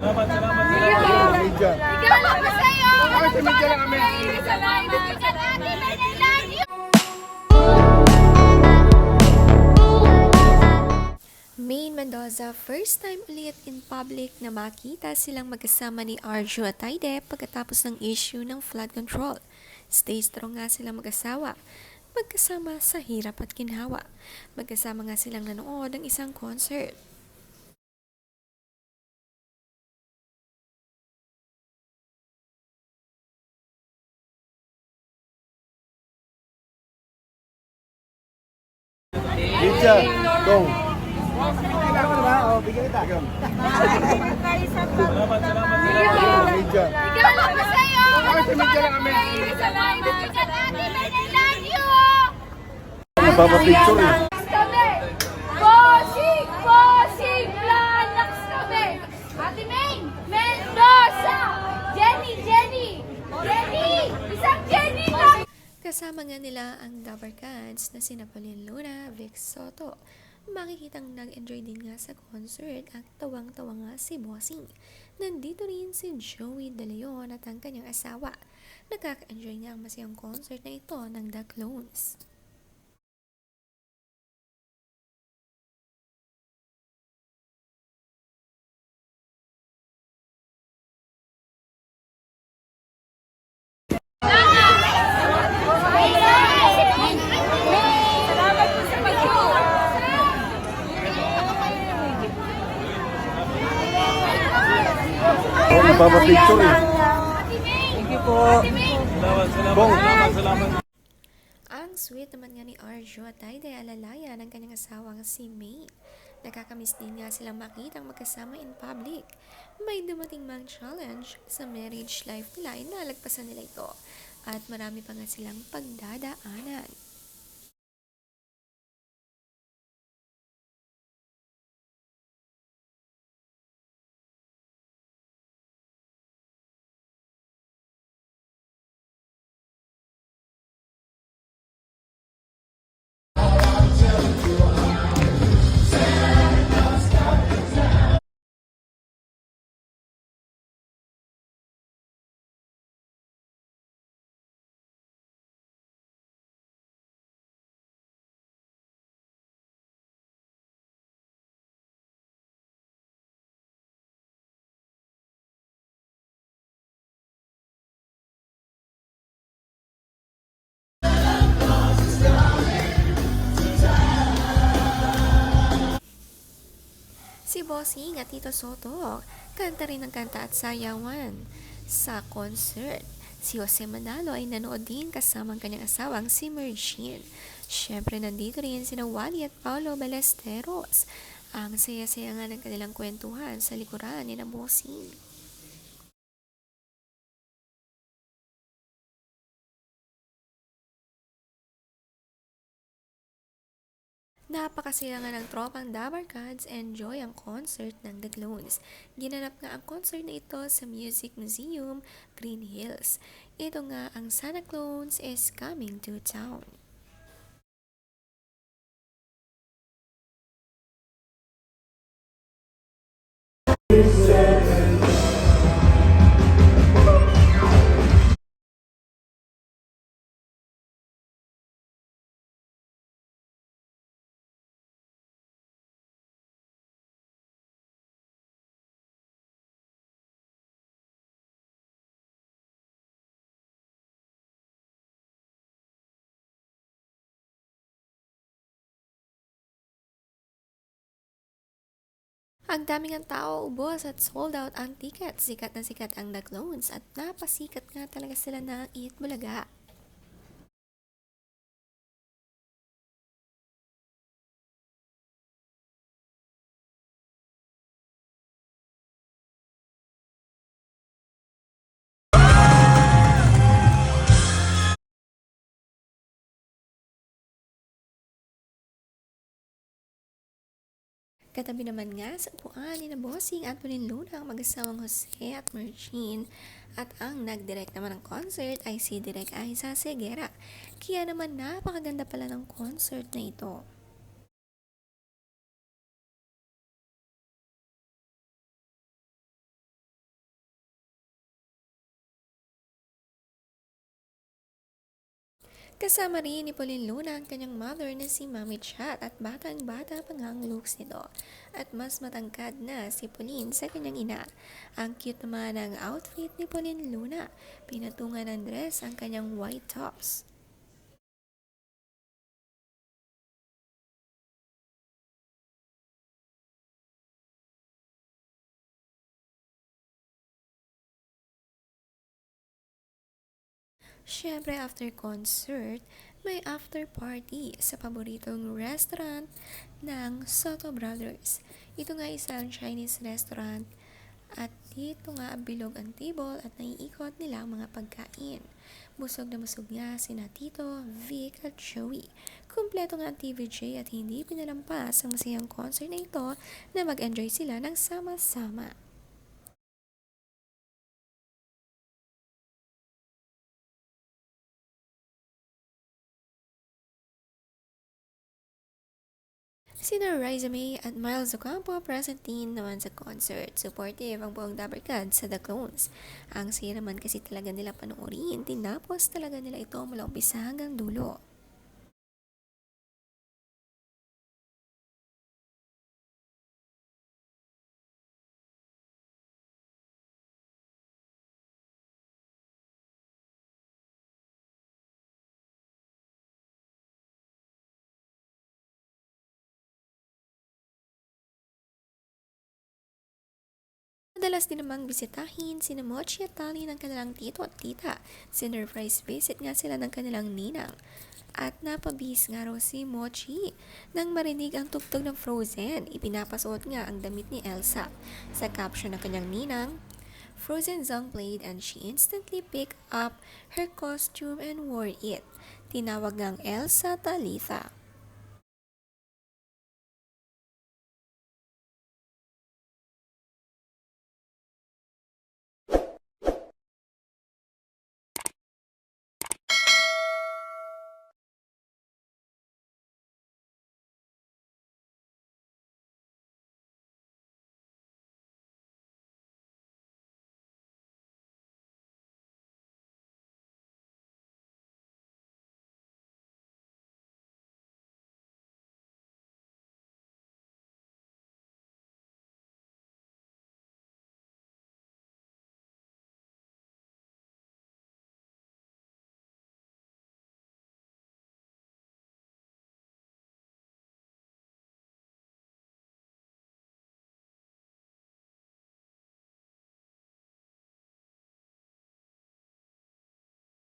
Salamat, salamat, salamat. Media. Ikaw lang ba sa'yo? Sa media lang kami. Sa live. Ate, I love you! Maine Mendoza, first time ulit in public na makita silang magkasama ni Arjo at Aide pagkatapos ng issue ng flood control. Stay strong nga silang mag-asawa, magkasama sa hirap at ginhawa. Magkasama nga silang nanood ng isang concert. Media. Go. Bigyan kita. Salamat, salamat, salamat. Media. Ikaw lang ba sa'yo? Sa media lang kami. Sa live. Ate, I love you! Nagpapapicture eh. Kami! Bossing! Planax kami! Ate Maine! Mendoza! Jenny! Isang Jenny lang! Kasama nga nila ang Dabarkads na sina Pauline Luna, Vic Soto. Makikitang nag-enjoy din nga sa concert at tawang-tawa nga si Bossing. Nandito rin si Joey De Leon at ang kanyang asawa. Nagkaka-enjoy nga ang masayang concert na ito ng The Clones. Salamat po sa pag-tour! Nagpapapicture eh. Salamat, salamat, salamat. Ang sweet naman nga ni Arjo at Aide alalaya ng kanyang asawang si May. Nakakamiss din nga silang makitang magkasama in public. May dumating mang challenge sa marriage life nila, inalagpasan nila ito. At marami pa nga silang pagdadaanan. Si Bossing at Tito Soto, kanta rin ng kanta at sayawan sa concert. Si Jose Manalo ay nanood din kasama ang kanyang asawang si Mergine. Siyempre nandito rin sina Wally at Paolo Ballesteros. Ang saya-saya nga ng kanilang kwentuhan sa likuran ni na Bossing. Napakasaya nga ng tropang Dabarkads, enjoy ang concert ng The Clones. Ginanap nga ang concert na ito sa Music Museum, Green Hills. Ito nga ang Santa Clones is Coming to Town. Ang daming ang tao, ubos at sold out ang ticket. Sikat na sikat ang The Clones at napasikat nga talaga sila ng Eat Bulaga. Katabi naman nga sa upuan ni na Bossing at Pauline Luna ang mag-asawang Jose at Mergine. At ang nag-direct naman ng concert ay si Direk Aiza Segera. Kaya naman napakaganda pala ng concert na ito. Kasama rin ni Pauline Luna ang kanyang mother na si Mami Chat at batang-bata pa nga ang looks nito. At mas matangkad na si Pauline sa kanyang ina. Ang cute naman ang outfit ni Pauline Luna. Pinatungan ng dress ang kanyang white tops. Siyempre, after concert, may after party sa paboritong restaurant ng Soto Brothers. Ito nga isang Chinese restaurant at dito nga bilog ang table at naiikot nila ang mga pagkain. Busog na busog nga sina Tito, Vic at Joey. Kumpleto nga ang TVJ at hindi pinalampas ang masayang concert na ito na mag-enjoy sila ng sama-sama. Sina Riza May at Miles Ocampo present din naman sa concert. Supportive ang buong Dabarkad sa The Clones. Ang saya naman kasi talaga nila panoorin, tinapos talaga nila ito mula umpisa hanggang dulo. Madalas din namang bisitahin sina Mochi at Tali ng kanilang tito at tita. Sinurprise visit nga sila ng kanilang ninang. At napabis nga raw si Mochi nang marinig ang tugtog ng Frozen. Ipinapasuot nga ang damit ni Elsa. Sa caption ng kanyang ninang, Frozen song played and she instantly picked up her costume and wore it. Tinawag ngang Elsa Talitha.